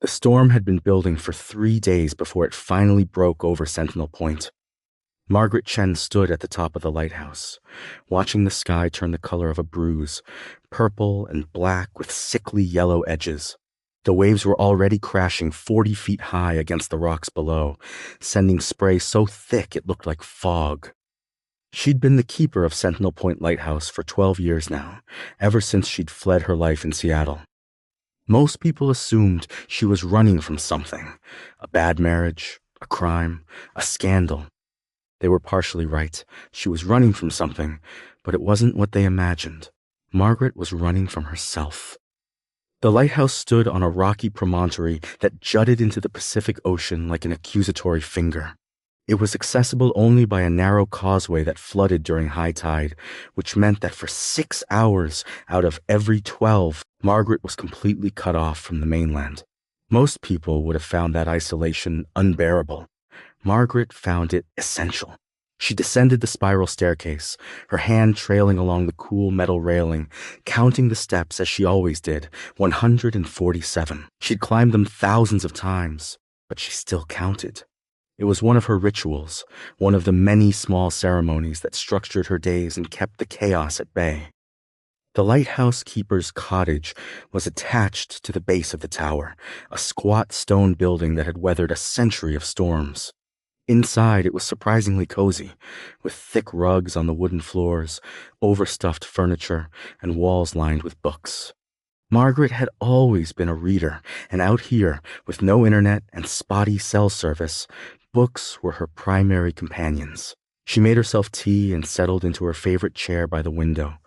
The storm had been building for 3 days before it finally broke over Sentinel Point. Margaret Chen stood at the top of the lighthouse, watching the sky turn the color of a bruise, purple and black with sickly yellow edges. The waves were already crashing 40 feet high against the rocks below, sending spray so thick it looked like fog. She'd been the keeper of Sentinel Point Lighthouse for 12 years now, ever since she'd fled her life in Seattle. Most people assumed she was running from something, a bad marriage, a crime, a scandal. They were partially right. She was running from something, but it wasn't what they imagined. Margaret was running from herself. The lighthouse stood on a rocky promontory that jutted into the Pacific Ocean like an accusatory finger. It was accessible only by a narrow causeway that flooded during high tide, which meant that for 6 hours out of every 12, Margaret was completely cut off from the mainland. Most people would have found that isolation unbearable. Margaret found it essential. She descended the spiral staircase, her hand trailing along the cool metal railing, counting the steps as she always did, 147. She'd climbed them thousands of times, but she still counted. It was one of her rituals, one of the many small ceremonies that structured her days and kept the chaos at bay. The lighthouse keeper's cottage was attached to the base of the tower, a squat stone building that had weathered a century of storms. Inside, it was surprisingly cozy, with thick rugs on the wooden floors, overstuffed furniture, and walls lined with books. Margaret had always been a reader, and out here, with no internet and spotty cell service, books were her primary companions. She made herself tea and settled into her favorite chair by the window,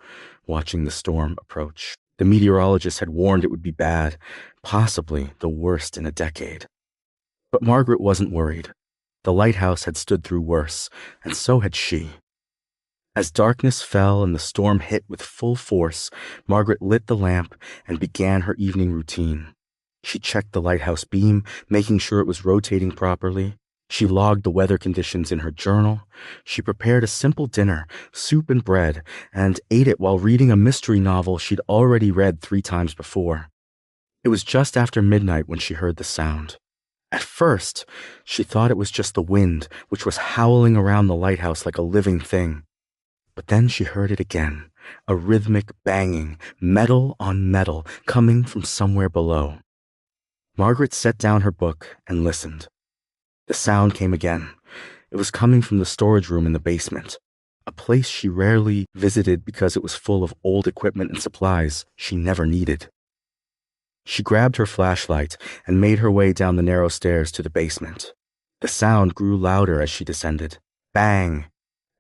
watching the storm approach. The meteorologist had warned it would be bad, possibly the worst in a decade. But Margaret wasn't worried. The lighthouse had stood through worse, and so had she. As darkness fell and the storm hit with full force, Margaret lit the lamp and began her evening routine. She checked the lighthouse beam, making sure it was rotating properly. She logged the weather conditions in her journal. She prepared a simple dinner, soup and bread, and ate it while reading a mystery novel she'd already read 3 times before. It was just after midnight when she heard the sound. At first, she thought it was just the wind, which was howling around the lighthouse like a living thing. But then she heard it again, a rhythmic banging, metal on metal, coming from somewhere below. Margaret set down her book and listened. The sound came again. It was coming from the storage room in the basement, a place she rarely visited because it was full of old equipment and supplies she never needed. She grabbed her flashlight and made her way down the narrow stairs to the basement. The sound grew louder as she descended. Bang,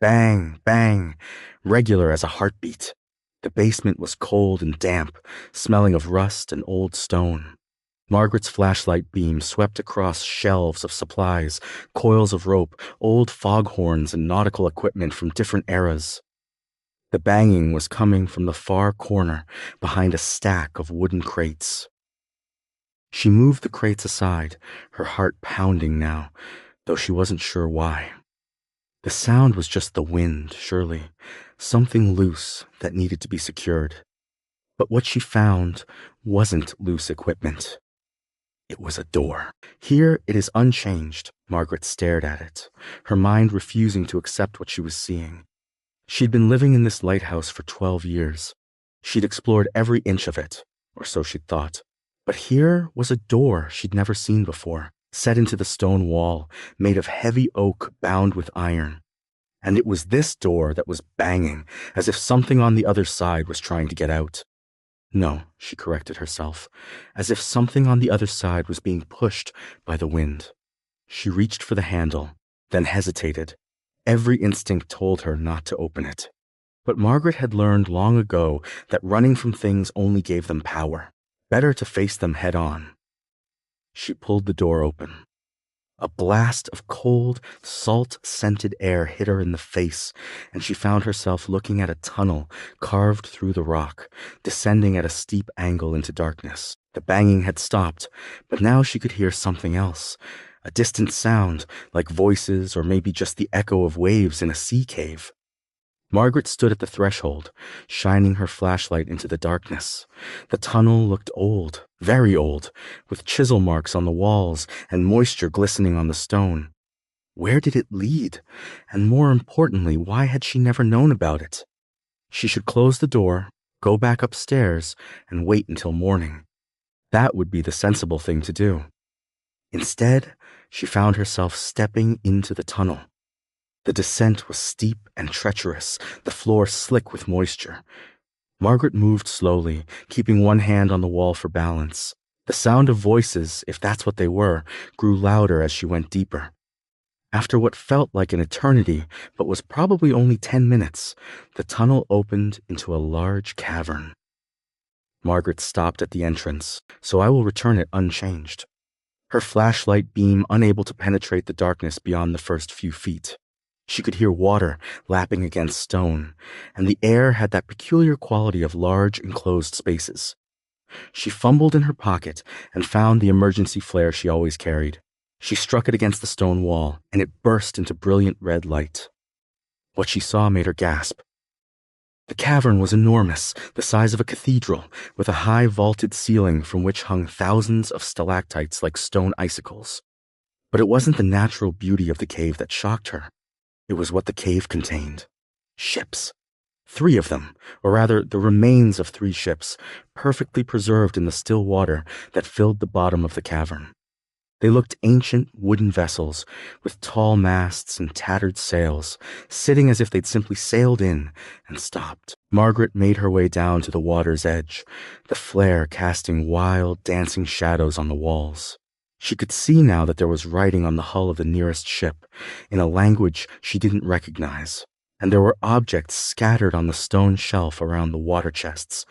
bang, bang, regular as a heartbeat. The basement was cold and damp, smelling of rust and old stone. Margaret's flashlight beam swept across shelves of supplies, coils of rope, old foghorns, and nautical equipment from different eras. The banging was coming from the far corner, behind a stack of wooden crates. She moved the crates aside, her heart pounding now, though she wasn't sure why. The sound was just the wind, surely, something loose that needed to be secured. But what she found wasn't loose equipment. It was a door. Here it is unchanged. Margaret stared at it, her mind refusing to accept what she was seeing. She'd been living in this lighthouse for 12 years. She'd explored every inch of it, or so she'd thought. But here was a door she'd never seen before, set into the stone wall, made of heavy oak bound with iron. And it was this door that was banging, as if something on the other side was trying to get out. No, she corrected herself, as if something on the other side was being pushed by the wind. She reached for the handle, then hesitated. Every instinct told her not to open it. But Margaret had learned long ago that running from things only gave them power. Better to face them head on. She pulled the door open. A blast of cold, salt-scented air hit her in the face, and she found herself looking at a tunnel carved through the rock, descending at a steep angle into darkness. The banging had stopped, but now she could hear something else, a distant sound, like voices or maybe just the echo of waves in a sea cave. Margaret stood at the threshold, shining her flashlight into the darkness. The tunnel looked old, very old, with chisel marks on the walls and moisture glistening on the stone. Where did it lead? And more importantly, why had she never known about it? She should close the door, go back upstairs, and wait until morning. That would be the sensible thing to do. Instead, she found herself stepping into the tunnel. The descent was steep and treacherous, the floor slick with moisture. Margaret moved slowly, keeping one hand on the wall for balance. The sound of voices, if that's what they were, grew louder as she went deeper. After what felt like an eternity, but was probably only 10 minutes, the tunnel opened into a large cavern. Margaret stopped at the entrance, so I will return it unchanged. Her flashlight beam unable to penetrate the darkness beyond the first few feet. She could hear water lapping against stone, and the air had that peculiar quality of large enclosed spaces. She fumbled in her pocket and found the emergency flare she always carried. She struck it against the stone wall, and it burst into brilliant red light. What she saw made her gasp. The cavern was enormous, the size of a cathedral, with a high vaulted ceiling from which hung thousands of stalactites like stone icicles. But it wasn't the natural beauty of the cave that shocked her. It was what the cave contained. Ships. 3 of them, or rather the remains of 3 ships, perfectly preserved in the still water that filled the bottom of the cavern. They looked ancient wooden vessels with tall masts and tattered sails, sitting as if they'd simply sailed in and stopped. Margaret made her way down to the water's edge, the flare casting wild, dancing shadows on the walls. She could see now that there was writing on the hull of the nearest ship, in a language she didn't recognize, and there were objects scattered on the stone shelf around the water chests,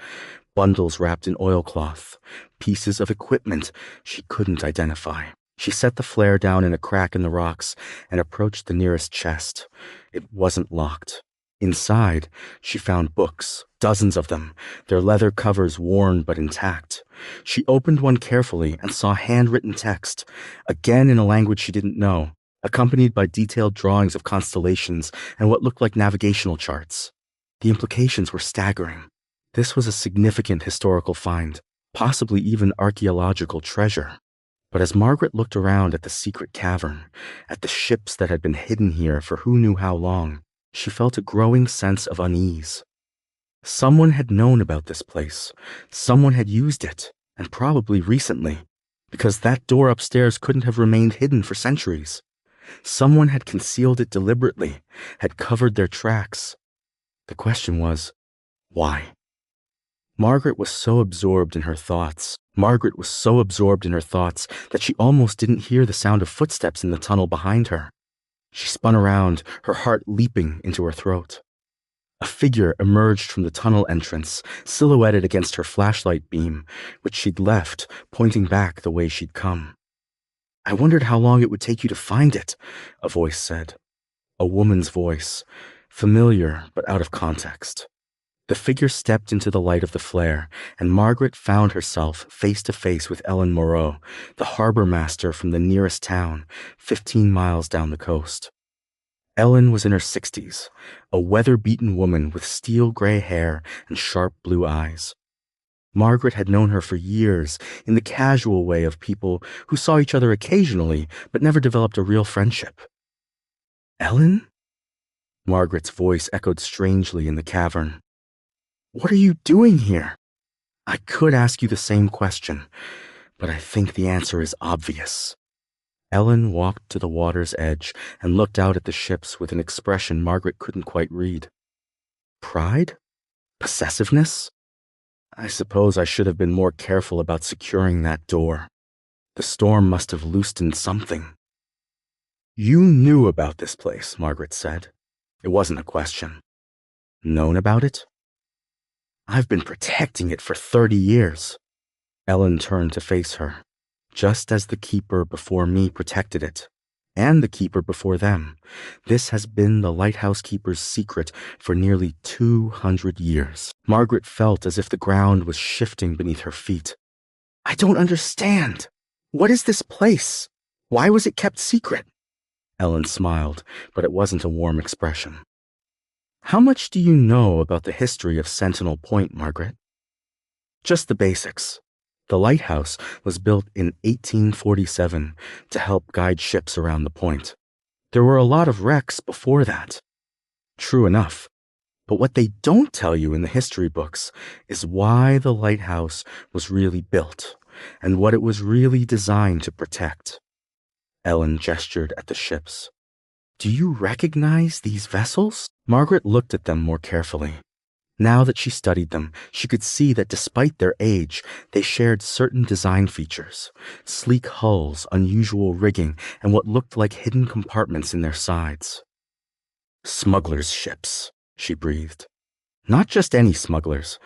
bundles wrapped in oilcloth, pieces of equipment she couldn't identify. She set the flare down in a crack in the rocks and approached the nearest chest. It wasn't locked. Inside, she found books, dozens of them, their leather covers worn but intact. She opened one carefully and saw handwritten text, again in a language she didn't know, accompanied by detailed drawings of constellations and what looked like navigational charts. The implications were staggering. This was a significant historical find, possibly even archaeological treasure. But as Margaret looked around at the secret cavern, at the ships that had been hidden here for who knew how long, she felt a growing sense of unease. Someone had known about this place. Someone had used it, and probably recently, because that door upstairs couldn't have remained hidden for centuries. Someone had concealed it deliberately, had covered their tracks. The question was, why? Margaret was so absorbed in her thoughts that she almost didn't hear the sound of footsteps in the tunnel behind her. She spun around, her heart leaping into her throat. A figure emerged from the tunnel entrance, silhouetted against her flashlight beam, which she'd left, pointing back the way she'd come. "I wondered how long it would take you to find it," a voice said. A woman's voice, familiar but out of context. The figure stepped into the light of the flare, and Margaret found herself face to face with Ellen Moreau, the harbor master from the nearest town, 15 miles down the coast. Ellen was in her 60s, a weather-beaten woman with steel gray hair and sharp blue eyes. Margaret had known her for years in the casual way of people who saw each other occasionally but never developed a real friendship. "Ellen?" Margaret's voice echoed strangely in the cavern. "What are you doing here?" I could ask you the same question, but I think the answer is obvious. Ellen walked to the water's edge and looked out at the ships with an expression Margaret couldn't quite read. Pride? Possessiveness? I suppose I should have been more careful about securing that door. The storm must have loosened something. "You knew about this place," Margaret said. It wasn't a question. "Known about it?" "I've been protecting it for 30 years. Ellen turned to face her. "Just as the keeper before me protected it, and the keeper before them. This has been the lighthouse keeper's secret for nearly 200 years. Margaret felt as if the ground was shifting beneath her feet. "I don't understand. What is this place? Why was it kept secret?" Ellen smiled, but it wasn't a warm expression. How much do you know about the history of Sentinel Point, Margaret? Just the basics. The lighthouse was built in 1847 to help guide ships around the point. There were a lot of wrecks before that. True enough. But what they don't tell you in the history books is why the lighthouse was really built and what it was really designed to protect. Ellen gestured at the ships. Do you recognize these vessels? Margaret looked at them more carefully. Now that she studied them, she could see that despite their age, they shared certain design features: sleek hulls, unusual rigging, and what looked like hidden compartments in their sides. Smugglers' ships, she breathed. Not just any smugglers.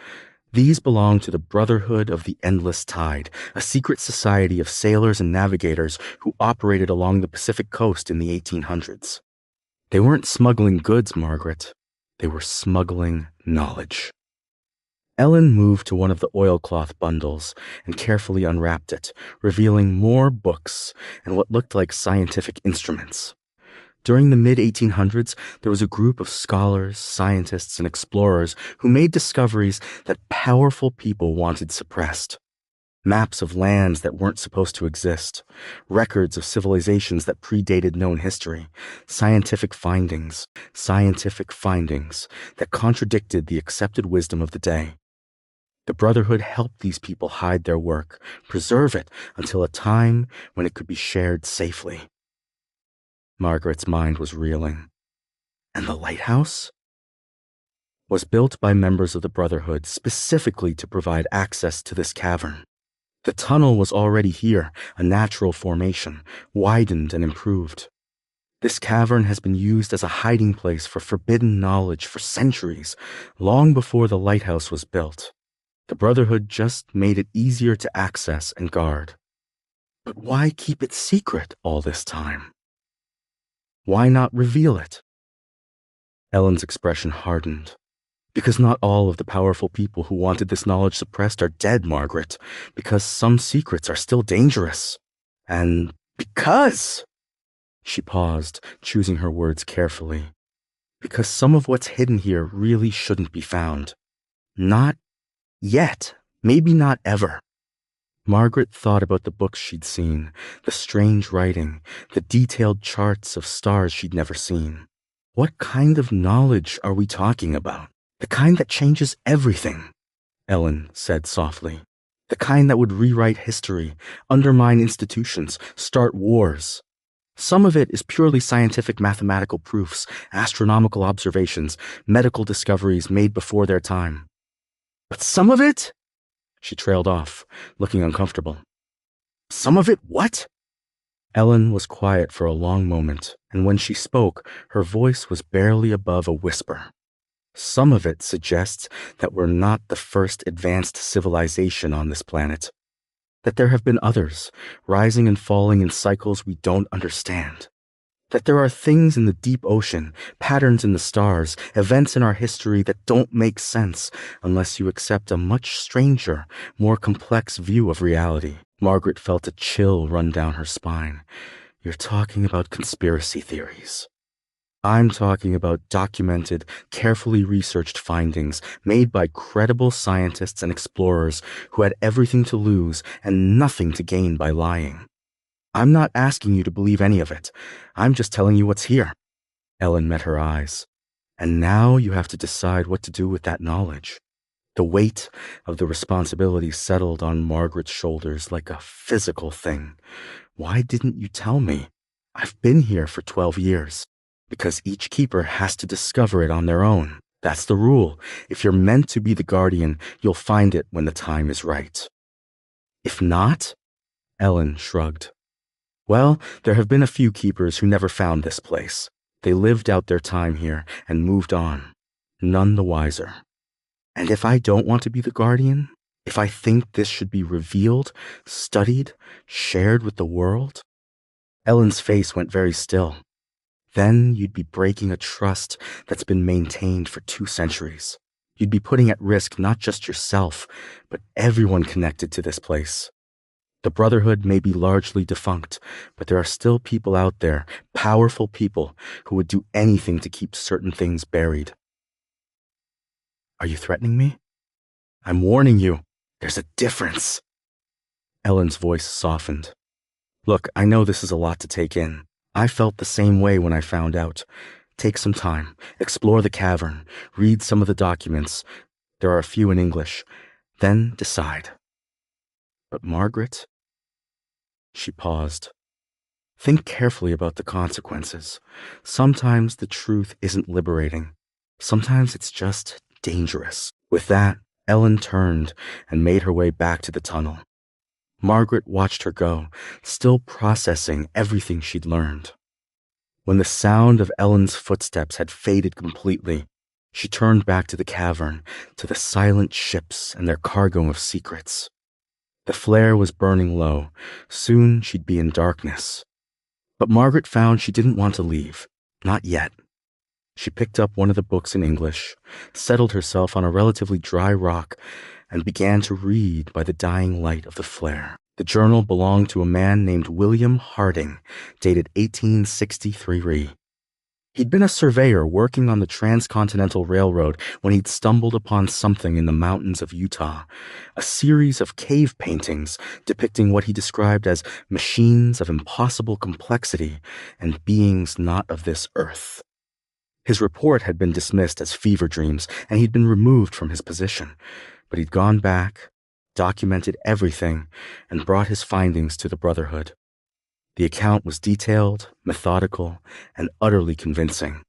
These belonged to the Brotherhood of the Endless Tide, a secret society of sailors and navigators who operated along the Pacific coast in the 1800s. They weren't smuggling goods, Margaret. They were smuggling knowledge. Ellen moved to one of the oilcloth bundles and carefully unwrapped it, revealing more books and what looked like scientific instruments. During the mid-1800s, there was a group of scholars, scientists, and explorers who made discoveries that powerful people wanted suppressed. Maps of lands that weren't supposed to exist, records of civilizations that predated known history, scientific findings that contradicted the accepted wisdom of the day. The Brotherhood helped these people hide their work, preserve it until a time when it could be shared safely. Margaret's mind was reeling. And the lighthouse? Was built by members of the Brotherhood specifically to provide access to this cavern. The tunnel was already here, a natural formation, widened and improved. This cavern has been used as a hiding place for forbidden knowledge for centuries, long before the lighthouse was built. The Brotherhood just made it easier to access and guard. But why keep it secret all this time? Why not reveal it? Ellen's expression hardened. Because not all of the powerful people who wanted this knowledge suppressed are dead, Margaret. Because some secrets are still dangerous. And because... She paused, choosing her words carefully. Because some of what's hidden here really shouldn't be found. Not yet. Maybe not ever. Margaret thought about the books she'd seen, the strange writing, the detailed charts of stars she'd never seen. What kind of knowledge are we talking about? The kind that changes everything, Ellen said softly. The kind that would rewrite history, undermine institutions, start wars. Some of it is purely scientific mathematical proofs, astronomical observations, medical discoveries made before their time. But some of it? She trailed off, looking uncomfortable. Some of it what? Ellen was quiet for a long moment, and when she spoke, her voice was barely above a whisper. Some of it suggests that we're not the first advanced civilization on this planet. That there have been others, rising and falling in cycles we don't understand. That there are things in the deep ocean, patterns in the stars, events in our history that don't make sense unless you accept a much stranger, more complex view of reality. Margaret felt a chill run down her spine. You're talking about conspiracy theories. I'm talking about documented, carefully researched findings made by credible scientists and explorers who had everything to lose and nothing to gain by lying. I'm not asking you to believe any of it. I'm just telling you what's here. Ellen met her eyes. And now you have to decide what to do with that knowledge. The weight of the responsibility settled on Margaret's shoulders like a physical thing. Why didn't you tell me? I've been here for 12 years. Because each keeper has to discover it on their own. That's the rule. If you're meant to be the guardian, you'll find it when the time is right. If not, Ellen shrugged. Well, there have been a few keepers who never found this place. They lived out their time here and moved on, none the wiser. And if I don't want to be the guardian, if I think this should be revealed, studied, shared with the world, Ellen's face went very still. Then you'd be breaking a trust that's been maintained for 2 centuries. You'd be putting at risk not just yourself, but everyone connected to this place. The Brotherhood may be largely defunct, but there are still people out there, powerful people, who would do anything to keep certain things buried. Are you threatening me? I'm warning you. There's a difference. Ellen's voice softened. Look, I know this is a lot to take in. I felt the same way when I found out. Take some time, explore the cavern, read some of the documents. There are a few in English. Then decide. But Margaret? She paused. Think carefully about the consequences. Sometimes the truth isn't liberating. Sometimes it's just dangerous. With that, Ellen turned and made her way back to the tunnel. Margaret watched her go, still processing everything she'd learned. When the sound of Ellen's footsteps had faded completely, she turned back to the cavern, to the silent ships and their cargo of secrets. The flare was burning low. Soon she'd be in darkness. But Margaret found she didn't want to leave. Not yet. She picked up one of the books in English, settled herself on a relatively dry rock, and began to read by the dying light of the flare. The journal belonged to a man named William Harding, dated 1863. He'd been a surveyor working on the Transcontinental Railroad when he'd stumbled upon something in the mountains of Utah, a series of cave paintings depicting what he described as machines of impossible complexity and beings not of this earth. His report had been dismissed as fever dreams, and he'd been removed from his position, but he'd gone back, documented everything, and brought his findings to the Brotherhood. The account was detailed, methodical, and utterly convincing.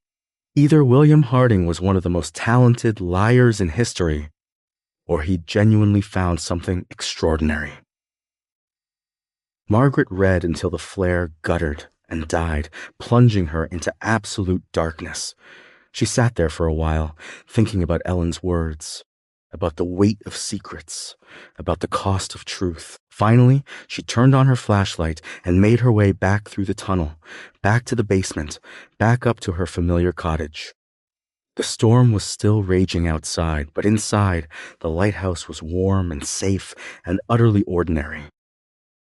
Either William Harding was one of the most talented liars in history, or he'd genuinely found something extraordinary. Margaret read until the flare guttered and died, plunging her into absolute darkness. She sat there for a while, thinking about Ellen's words, about the weight of secrets, about the cost of truth. Finally, she turned on her flashlight and made her way back through the tunnel, back to the basement, back up to her familiar cottage. The storm was still raging outside, but inside, the lighthouse was warm and safe and utterly ordinary.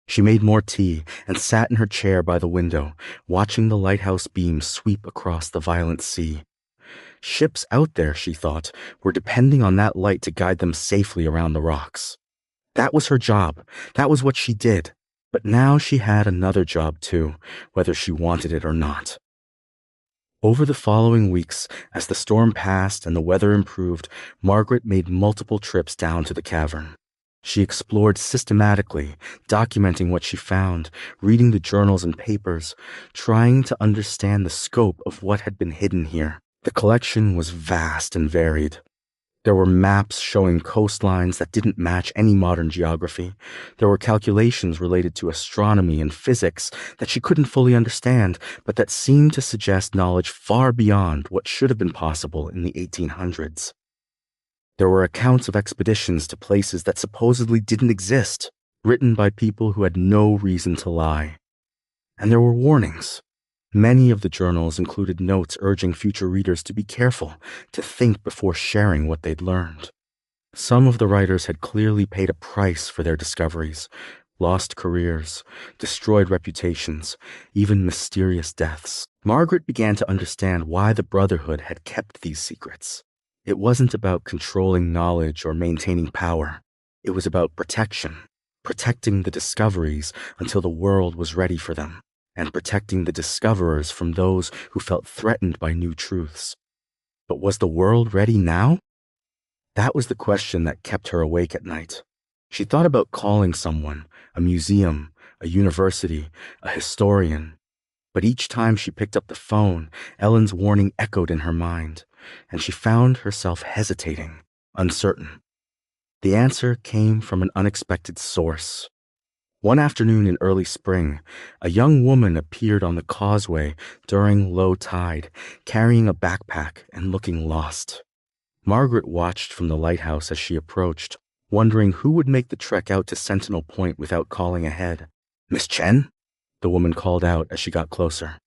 She made more tea and sat in her chair by the window, watching the lighthouse beam sweep across the violent sea. Ships out there, she thought, were depending on that light to guide them safely around the rocks. That was her job. That was what she did. But now she had another job too, whether she wanted it or not. Over the following weeks, as the storm passed and the weather improved, Margaret made multiple trips down to the cavern. She explored systematically, documenting what she found, reading the journals and papers, trying to understand the scope of what had been hidden here. The collection was vast and varied. There were maps showing coastlines that didn't match any modern geography. There were calculations related to astronomy and physics that she couldn't fully understand, but that seemed to suggest knowledge far beyond what should have been possible in the 1800s. There were accounts of expeditions to places that supposedly didn't exist, written by people who had no reason to lie. And there were warnings. Many of the journals included notes urging future readers to be careful, to think before sharing what they'd learned. Some of the writers had clearly paid a price for their discoveries, lost careers, destroyed reputations, even mysterious deaths. Margaret began to understand why the Brotherhood had kept these secrets. It wasn't about controlling knowledge or maintaining power. It was about protection, protecting the discoveries until the world was ready for them, and protecting the discoverers from those who felt threatened by new truths. But was the world ready now? That was the question that kept her awake at night. She thought about calling someone, a museum, a university, a historian. But each time she picked up the phone, Ellen's warning echoed in her mind, and she found herself hesitating, uncertain. The answer came from an unexpected source. One afternoon in early spring, a young woman appeared on the causeway during low tide, carrying a backpack and looking lost. Margaret watched from the lighthouse as she approached, wondering who would make the trek out to Sentinel Point without calling ahead. "Miss Chen?" the woman called out as she got closer.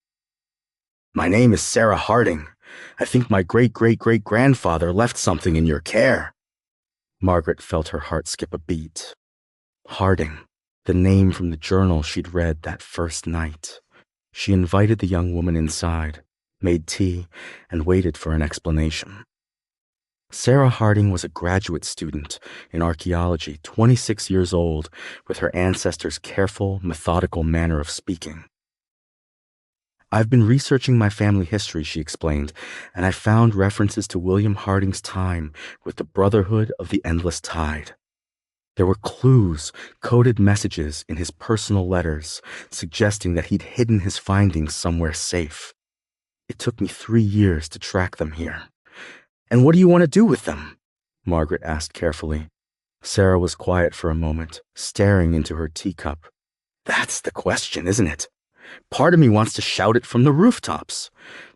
"My name is Sarah Harding. I think my great-great-great-grandfather left something in your care." Margaret felt her heart skip a beat. Harding. The name from the journal she'd read that first night. She invited the young woman inside, made tea, and waited for an explanation. Sarah Harding was a graduate student in archaeology, 26 years old, with her ancestors' careful, methodical manner of speaking. I've been researching my family history, she explained, and I found references to William Harding's time with the Brotherhood of the Endless Tide. There were clues, coded messages in his personal letters, suggesting that he'd hidden his findings somewhere safe. It took me 3 years to track them here. And what do you want to do with them? Margaret asked carefully. Sarah was quiet for a moment, staring into her teacup. That's the question, isn't it? Part of me wants to shout it from the rooftops.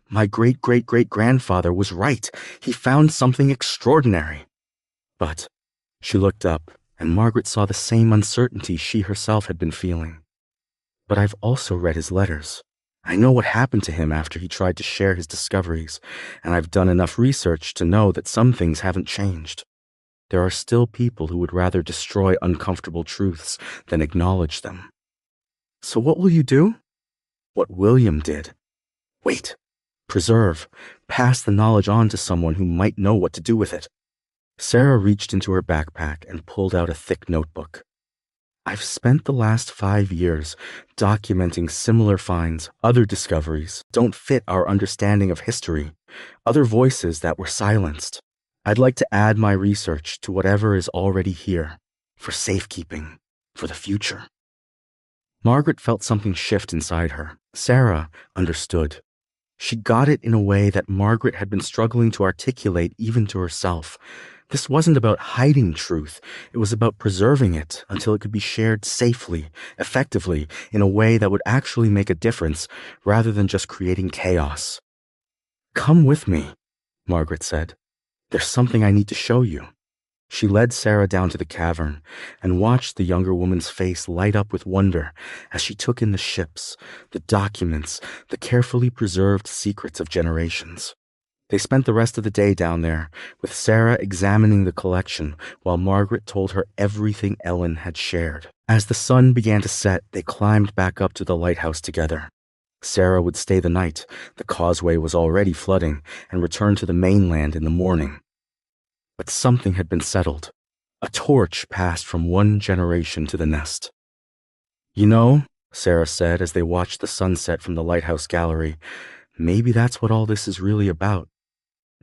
My great-great-great-grandfather was right. He found something extraordinary. But she looked up, and Margaret saw the same uncertainty she herself had been feeling. But I've also read his letters. I know what happened to him after he tried to share his discoveries, and I've done enough research to know that some things haven't changed. There are still people who would rather destroy uncomfortable truths than acknowledge them. So what will you do? What William did. Wait. Preserve. Pass the knowledge on to someone who might know what to do with it. Sarah reached into her backpack and pulled out a thick notebook. I've spent the last 5 years documenting similar finds, other discoveries don't fit our understanding of history, other voices that were silenced. I'd like to add my research to whatever is already here, for safekeeping, for the future. Margaret felt something shift inside her. Sarah understood. She got it in a way that Margaret had been struggling to articulate even to herself. This wasn't about hiding truth. It was about preserving it until it could be shared safely, effectively, in a way that would actually make a difference rather than just creating chaos. Come with me, Margaret said. There's something I need to show you. She led Sarah down to the cavern and watched the younger woman's face light up with wonder as she took in the ships, the documents, the carefully preserved secrets of generations. They spent the rest of the day down there, with Sarah examining the collection while Margaret told her everything Ellen had shared. As the sun began to set, they climbed back up to the lighthouse together. Sarah would stay the night, the causeway was already flooding, and return to the mainland in the morning. But something had been settled. A torch passed from one generation to the next. You know, Sarah said as they watched the sunset from the lighthouse gallery, maybe that's what all this is really about.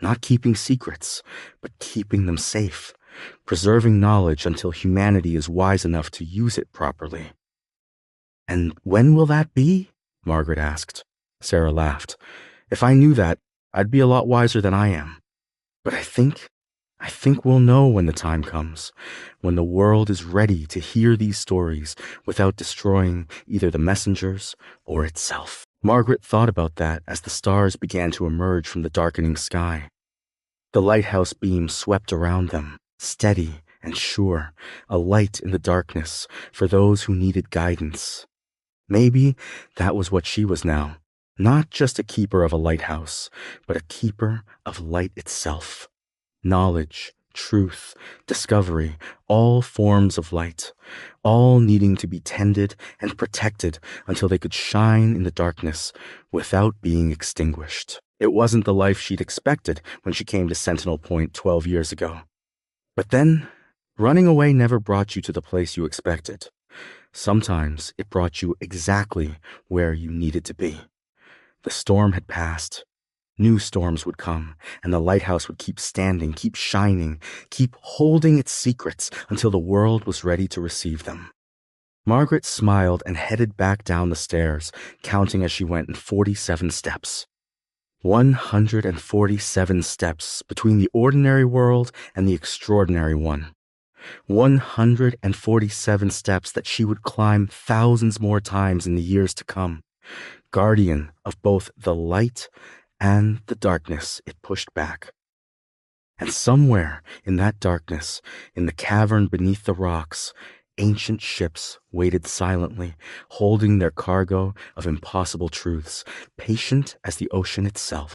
Not keeping secrets, but keeping them safe, preserving knowledge until humanity is wise enough to use it properly. And when will that be? Margaret asked. Sarah laughed. If I knew that, I'd be a lot wiser than I am. But I think we'll know when the time comes, when the world is ready to hear these stories without destroying either the messengers or itself. Margaret thought about that as the stars began to emerge from the darkening sky. The lighthouse beam swept around them, steady and sure, a light in the darkness for those who needed guidance. Maybe that was what she was now, not just a keeper of a lighthouse, but a keeper of light itself. Knowledge, truth, discovery, all forms of light, all needing to be tended and protected until they could shine in the darkness without being extinguished. It wasn't the life she'd expected when she came to Sentinel Point 12 years ago. But then, running away never brought you to the place you expected. Sometimes it brought you exactly where you needed to be. The storm had passed. New storms would come, and the lighthouse would keep standing, keep shining, keep holding its secrets until the world was ready to receive them. Margaret smiled and headed back down the stairs, counting as she went in 47 steps. 147 steps between the ordinary world and the extraordinary one. 147 steps that she would climb thousands more times in the years to come, guardian of both the light and the darkness it pushed back. And somewhere in that darkness, in the cavern beneath the rocks, ancient ships waited silently, holding their cargo of impossible truths, patient as the ocean itself.